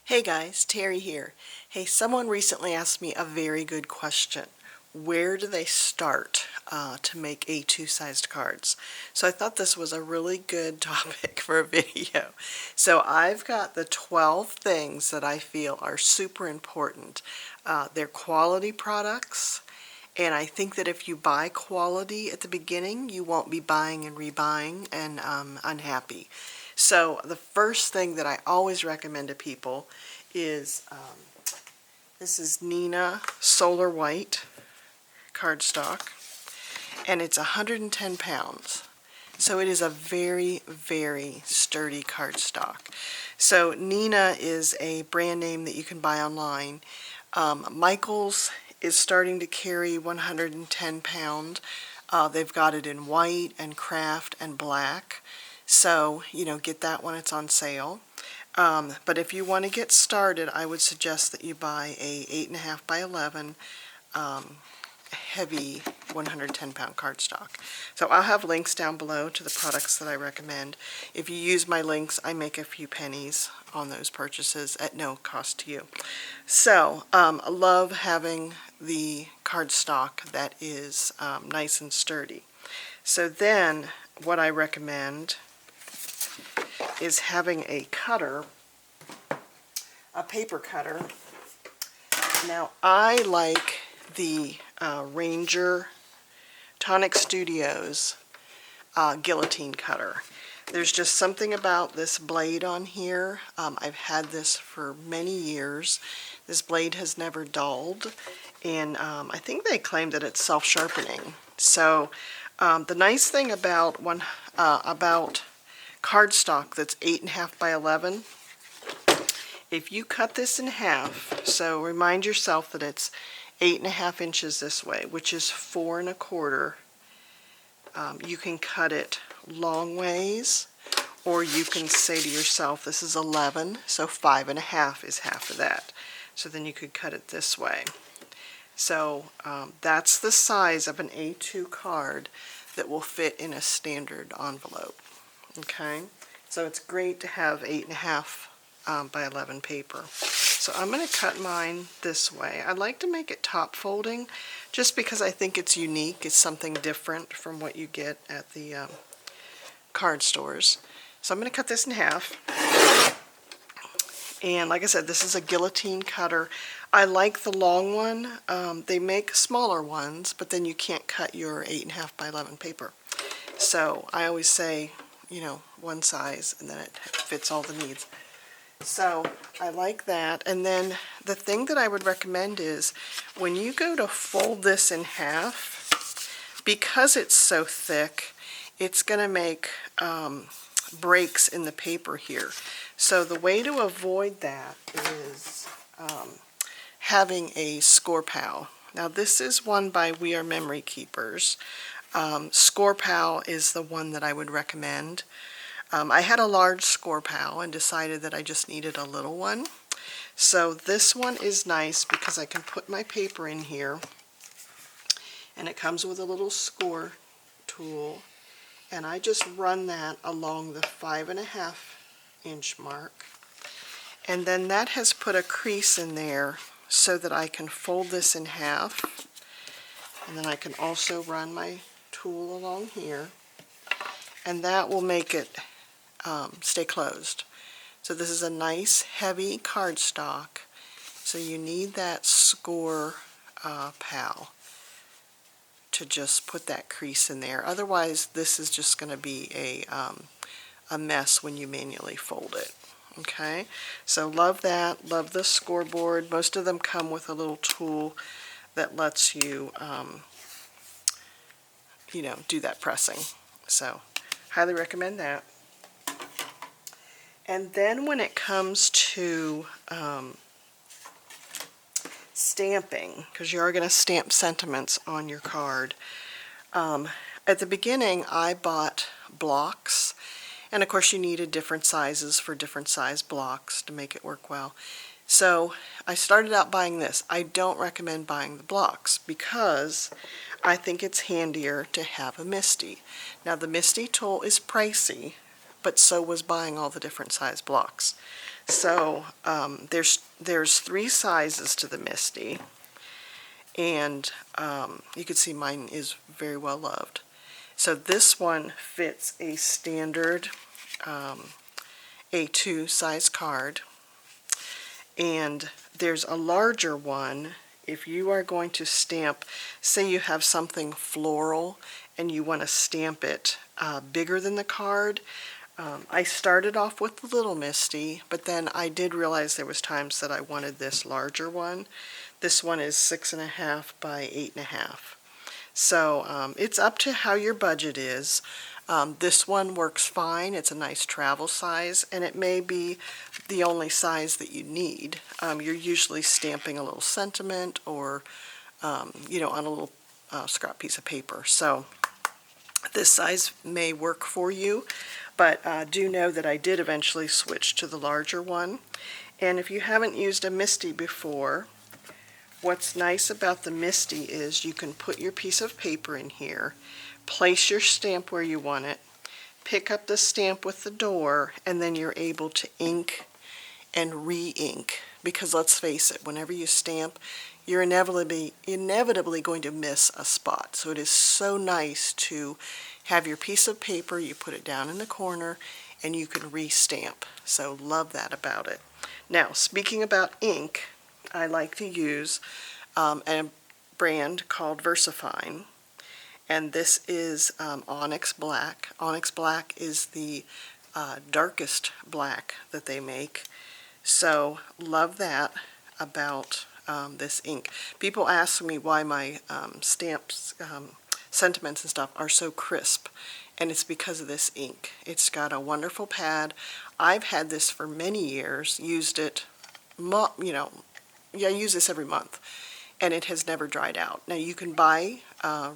Hey guys, Terry here. Hey, someone recently asked me a very good question. Where do they start to make A2 sized cards? So I thought this was a really good topic for a video. So I've got the 12 things that I feel are super important. They're quality products, and I think that if you buy quality at the beginning, you won't be buying and rebuying and unhappy. So the first thing that I always recommend to people is this is Nina Solar White cardstock, and it's 110 pounds. So it is a very, very sturdy cardstock. So Nina is a brand name that you can buy online. Michael's is starting to carry 110 pound. They've got it in white and craft and black. So, get that when it's on sale. But if you want to get started, I would suggest that you buy a 8.5 by 11 heavy 110 pound cardstock. So I'll have links down below to the products that I recommend. If you use my links, I make a few pennies on those purchases at no cost to you. So I love having the cardstock that is nice and sturdy. So then what I recommend is having a cutter, a paper cutter. Now I like the Ranger Tonic Studios guillotine cutter. There's just something about this blade on here. I've had this for many years. This blade has never dulled, and I think they claim that it's self-sharpening. So the nice thing about cardstock that's 8.5 by 11, if you cut this in half, so remind yourself that it's 8.5 inches this way, which is 4 1/4. You can cut it long ways, or you can say to yourself, this is 11, so 5 1/2 is half of that. So then you could cut it this way. So that's the size of an A2 card that will fit in a standard envelope. Okay, so it's great to have 8.5 by 11 paper. So I'm going to cut mine this way. I like to make it top folding just because I think it's unique. It's something different from what you get at the card stores. So I'm going to cut this in half. And like I said, this is a guillotine cutter. I like the long one. They make smaller ones, but then you can't cut your 8.5 by 11 paper. So I always say, one size, and then it fits all the needs. So I like that. And then the thing that I would recommend is when you go to fold this in half, because it's so thick, it's going to make breaks in the paper here. So the way to avoid that is having a score pal. Now this is one by We Are Memory Keepers. Score pal is the one that I would recommend. I had a large score pal and decided that I just needed a little one. So this one is nice because I can put my paper in here, and it comes with a little score tool, and I just run that along the 5 1/2 inch mark, and then that has put a crease in there so that I can fold this in half, and then I can also run my tool along here, and that will make it stay closed. So this is a nice heavy cardstock, so you need that score pal to just put that crease in there. Otherwise this is just going to be a mess when you manually fold it. Okay, so love that, love the scoreboard. Most of them come with a little tool that lets you do that pressing. So highly recommend that. And then when it comes to stamping, because you are going to stamp sentiments on your card, at the beginning I bought blocks, and of course you needed different sizes for different size blocks to make it work well. So I started out buying this. I don't recommend buying the blocks because I think it's handier to have a MISTI. Now the MISTI tool is pricey, but so was buying all the different size blocks. So there's 3 sizes to the Misty, and you can see mine is very well loved. So this one fits a standard A2 size card, and there's a larger one if you are going to stamp, say you have something floral and you want to stamp it bigger than the card. I started off with the little Misty, but then I did realize there was times that I wanted this larger one. This one is 6.5 by 8.5. So it's up to how your budget is. This one works fine. It's a nice travel size, and it may be the only size that you need. You're usually stamping a little sentiment or, on a little scrap piece of paper. So this size may work for you, but do know that I did eventually switch to the larger one. And if you haven't used a Misty before, what's nice about the Misty is you can put your piece of paper in here, place your stamp where you want it, pick up the stamp with the door, and then you're able to ink and re-ink. Because let's face it, whenever you stamp, you're inevitably going to miss a spot. So it is so nice to have your piece of paper, you put it down in the corner, and you can re-stamp. So love that about it. Now, speaking about ink, I like to use a brand called VersaFine, and this is Onyx Black. Onyx Black is the darkest black that they make, so love that about this ink. People ask me why my stamps, sentiments and stuff are so crisp, and it's because of this ink. It's got a wonderful pad. I've had this for many years, used it, I use this every month, and it has never dried out. Now you can buy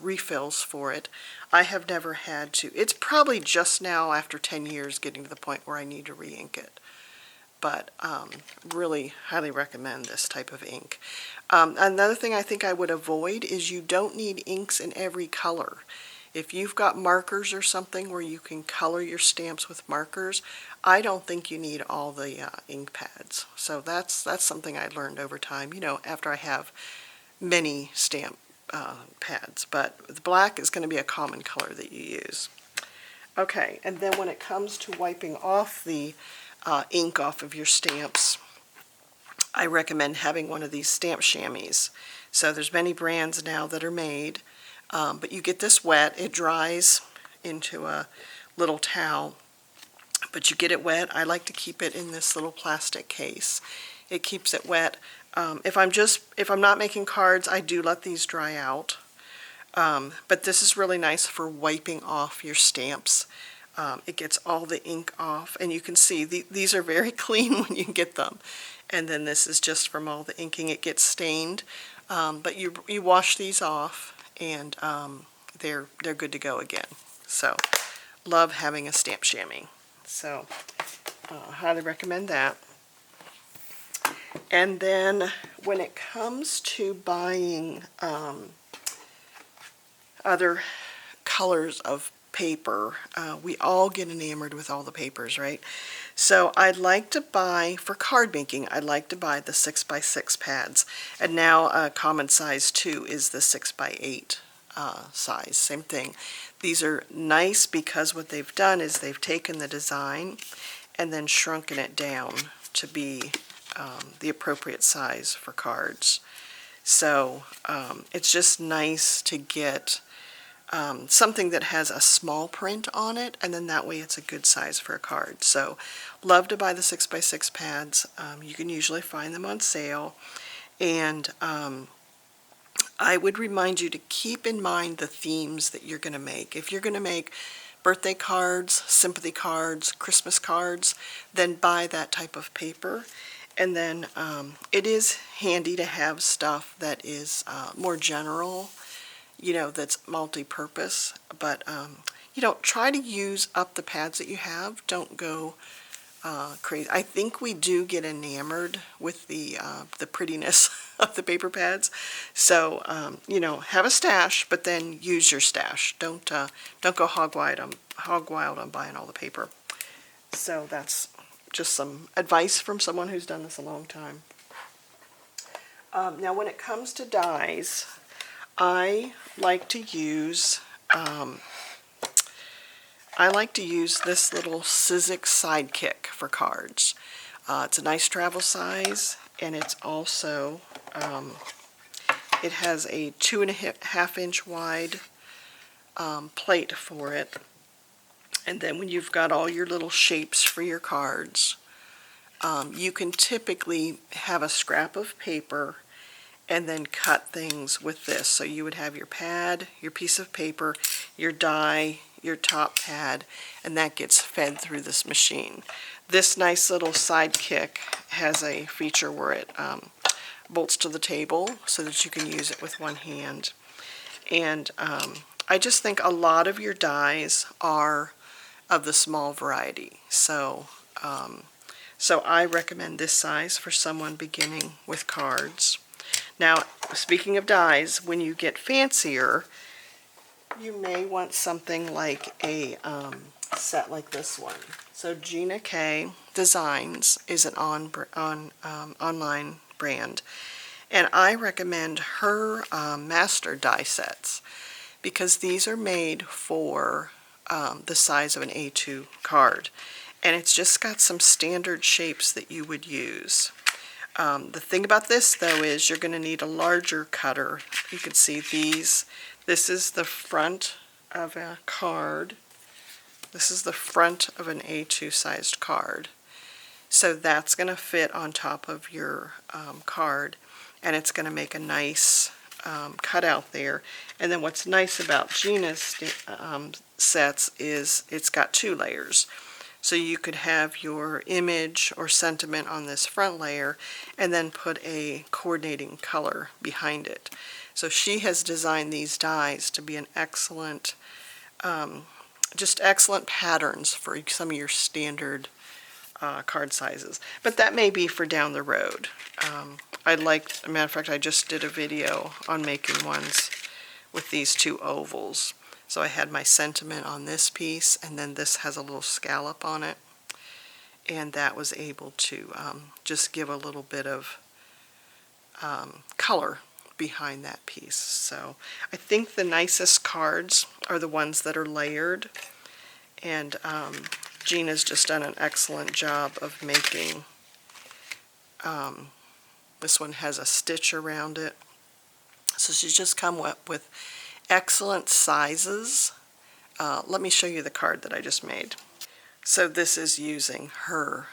refills for it. I have never had to. It's probably just now, after 10 years, getting to the point where I need to re-ink it. But really highly recommend this type of ink. Another thing I think I would avoid is you don't need inks in every color. If you've got markers or something where you can color your stamps with markers, I don't think you need all the ink pads. So that's something I learned over time, after I have many stamp pads. But the black is going to be a common color that you use. Okay, and then when it comes to wiping off the ink off of your stamps, I recommend having one of these stamp chamois. So there's many brands now that are made. But you get this wet, it dries into a little towel, but you get it wet. I like to keep it in this little plastic case. It keeps it wet. If I'm not making cards, I do let these dry out. But this is really nice for wiping off your stamps. It gets all the ink off, and you can see these are very clean when you get them. And then this is just from all the inking. It gets stained, but you wash these off, and they're good to go again. So love having a stamp chamois. So highly recommend that. And then when it comes to buying other colors of paper, we all get enamored with all the papers, right? So I'd like to buy, for card making, I'd like to buy the 6x6 pads. And now a common size too is the 6x8 size, same thing. These are nice because what they've done is they've taken the design and then shrunken it down to be the appropriate size for cards. So it's just nice to get something that has a small print on it, and then that way it's a good size for a card. So love to buy the 6x6 pads. You can usually find them on sale, and I would remind you to keep in mind the themes that you're going to make. If you're going to make birthday cards, sympathy cards, Christmas cards, then buy that type of paper. And then it is handy to have stuff that is more general, that's multi-purpose, but try to use up the pads that you have. Don't go crazy. I think we do get enamored with the prettiness of the paper pads. So have a stash, but then use your stash. Don't go hog wild on buying all the paper. So that's just some advice from someone who's done this a long time. Now when it comes to dies, I like to use this little Sizzix Sidekick for cards. It's a nice travel size, and it's also it has a 2.5 inch wide plate for it. And then when you've got all your little shapes for your cards, you can typically have a scrap of paper and then cut things with this. So you would have your pad, your piece of paper, your die, your top pad, and that gets fed through this machine. This nice little Sidekick has a feature where it bolts to the table so that you can use it with one hand. And I just think a lot of your dies are of the small variety. So I recommend this size for someone beginning with cards. Now, speaking of dies, when you get fancier, you may want something like a set like this one. So Gina K Designs is an online brand, and I recommend her master die sets because these are made for the size of an A2 card, and it's just got some standard shapes that you would use. The thing about this though is you're going to need a larger cutter. You can see these. This is the front of a card. This is the front of an A2 sized card. So that's going to fit on top of your card, and it's going to make a nice cutout there. And then what's nice about Gina's sets is it's got 2 layers. So you could have your image or sentiment on this front layer and then put a coordinating color behind it. So she has designed these dies to be an excellent, just excellent patterns for some of your standard card sizes. But that may be for down the road. As a matter of fact, I just did a video on making ones with these 2 ovals. So I had my sentiment on this piece, and then this has a little scallop on it, and that was able to just give a little bit of color behind that piece. So I think the nicest cards are the ones that are layered, and Gina's just done an excellent job of making. This one has a stitch around it, so she's just come up with excellent sizes. Let me show you the card that I just made. So this is using her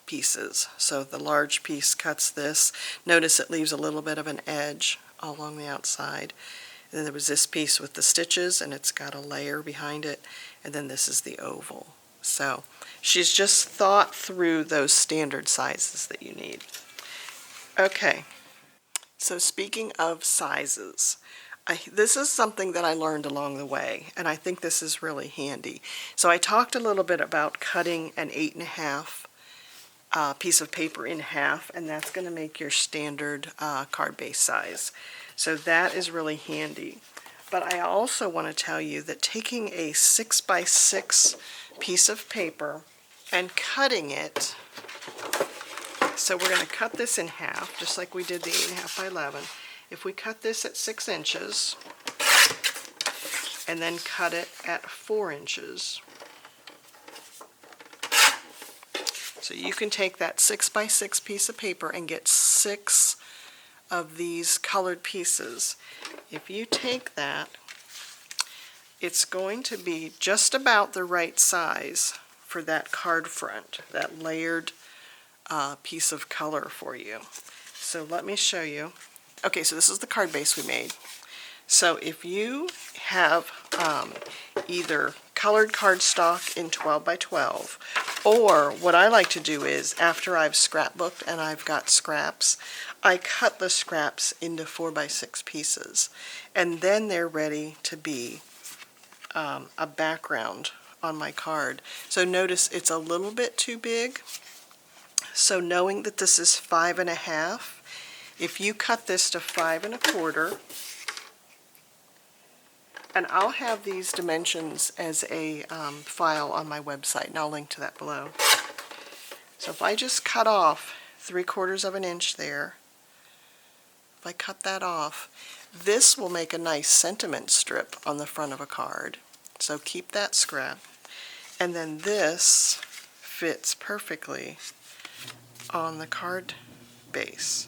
pieces. So the large piece cuts this. Notice it leaves a little bit of an edge along the outside. And then there was this piece with the stitches, and it's got a layer behind it. And then this is the oval. So she's just thought through those standard sizes that you need. Okay, so speaking of sizes, this is something that I learned along the way, and I think this is really handy. So I talked a little bit about cutting an 8.5 piece of paper in half, and that's going to make your standard card base size. So that is really handy. But I also want to tell you that taking a 6x6 piece of paper and cutting it, so we're going to cut this in half, just like we did the 8.5 by 11. If we cut this at 6 inches and then cut it at 4 inches, so you can take that 6x6 piece of paper and get 6 of these colored pieces. If you take that, it's going to be just about the right size for that card front, that layered piece of color for you. So let me show you. Okay, so this is the card base we made. So if you have either colored cardstock in 12 by 12, or what I like to do is, after I've scrapbooked and I've got scraps, I cut the scraps into 4 by 6 pieces, and then they're ready to be a background on my card. So notice it's a little bit too big. So knowing that this is 5.5, if you cut this to 5 1/4, And I'll have these dimensions as a file on my website, and I'll link to that below. So if I just cut off 3/4 of an inch there, if I cut that off, this will make a nice sentiment strip on the front of a card. So keep that scrap. And then this fits perfectly on the card base.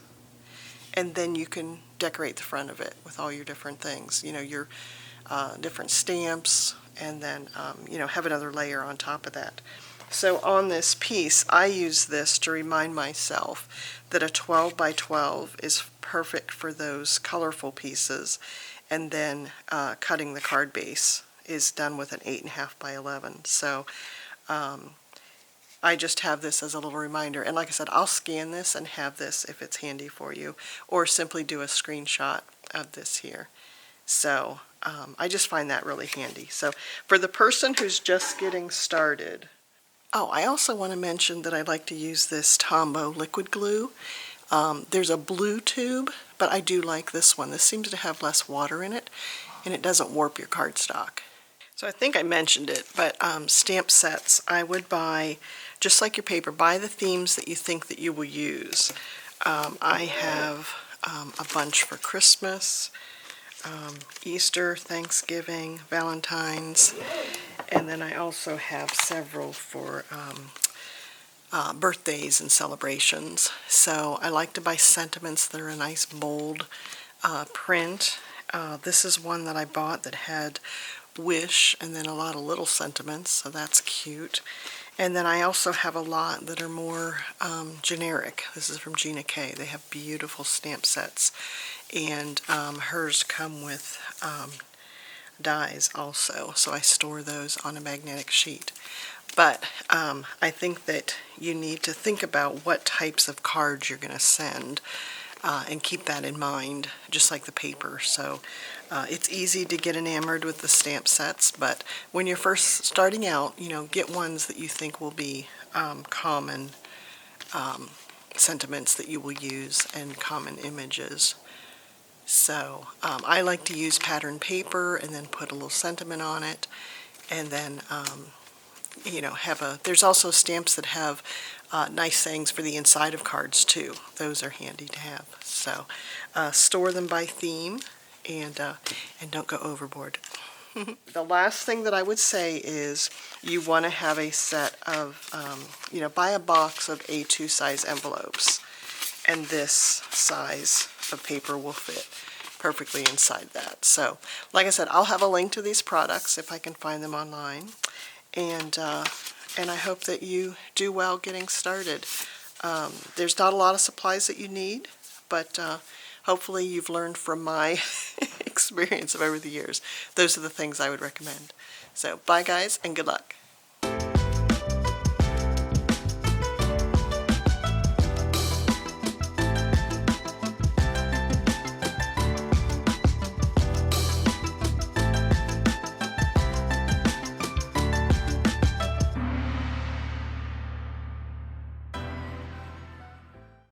And then you can decorate the front of it with all your different things, you know, your different stamps, and then, you know, have another layer on top of that. So on this piece, I use this to remind myself that a 12 by 12 is perfect for those colorful pieces, and then cutting the card base is done with an 8.5 by 11. So I just have this as a little reminder, and like I said, I'll scan this and have this if it's handy for you, or simply do a screenshot of this here. So I just find that really handy. So for the person who's just getting started, oh, I also want to mention that I like to use this Tombow liquid glue. There's a blue tube, but I do like this one. This seems to have less water in it, and it doesn't warp your cardstock. So I think I mentioned it, but stamp sets, I would buy, just like your paper, buy the themes that you think that you will use. I have a bunch for Christmas, Easter, Thanksgiving, Valentine's, and then I also have several for birthdays and celebrations. So I like to buy sentiments that are a nice bold print. This is one that I bought that had wish and then a lot of little sentiments, so that's cute. And then I also have a lot that are more generic. This is from Gina K. They have beautiful stamp sets, and hers come with dies also, so I store those on a magnetic sheet. But I think that you need to think about what types of cards you're going to send and keep that in mind, just like the paper. So it's easy to get enamored with the stamp sets, but when you're first starting out, you know, get ones that you think will be common sentiments that you will use and common images. So I like to use pattern paper and then put a little sentiment on it, and then you know, there's also stamps that have nice sayings for the inside of cards too. Those are handy to have. So store them by theme, and don't go overboard. The last thing that I would say is you want to have a set of, you know, buy a box of A2 size envelopes, and this size of paper will fit perfectly inside that. So like I said, I'll have a link to these products if I can find them online, and I hope that you do well getting started. There's not a lot of supplies that you need, but hopefully you've learned from my experience of over the years. Those are the things I would recommend. So bye guys, and good luck.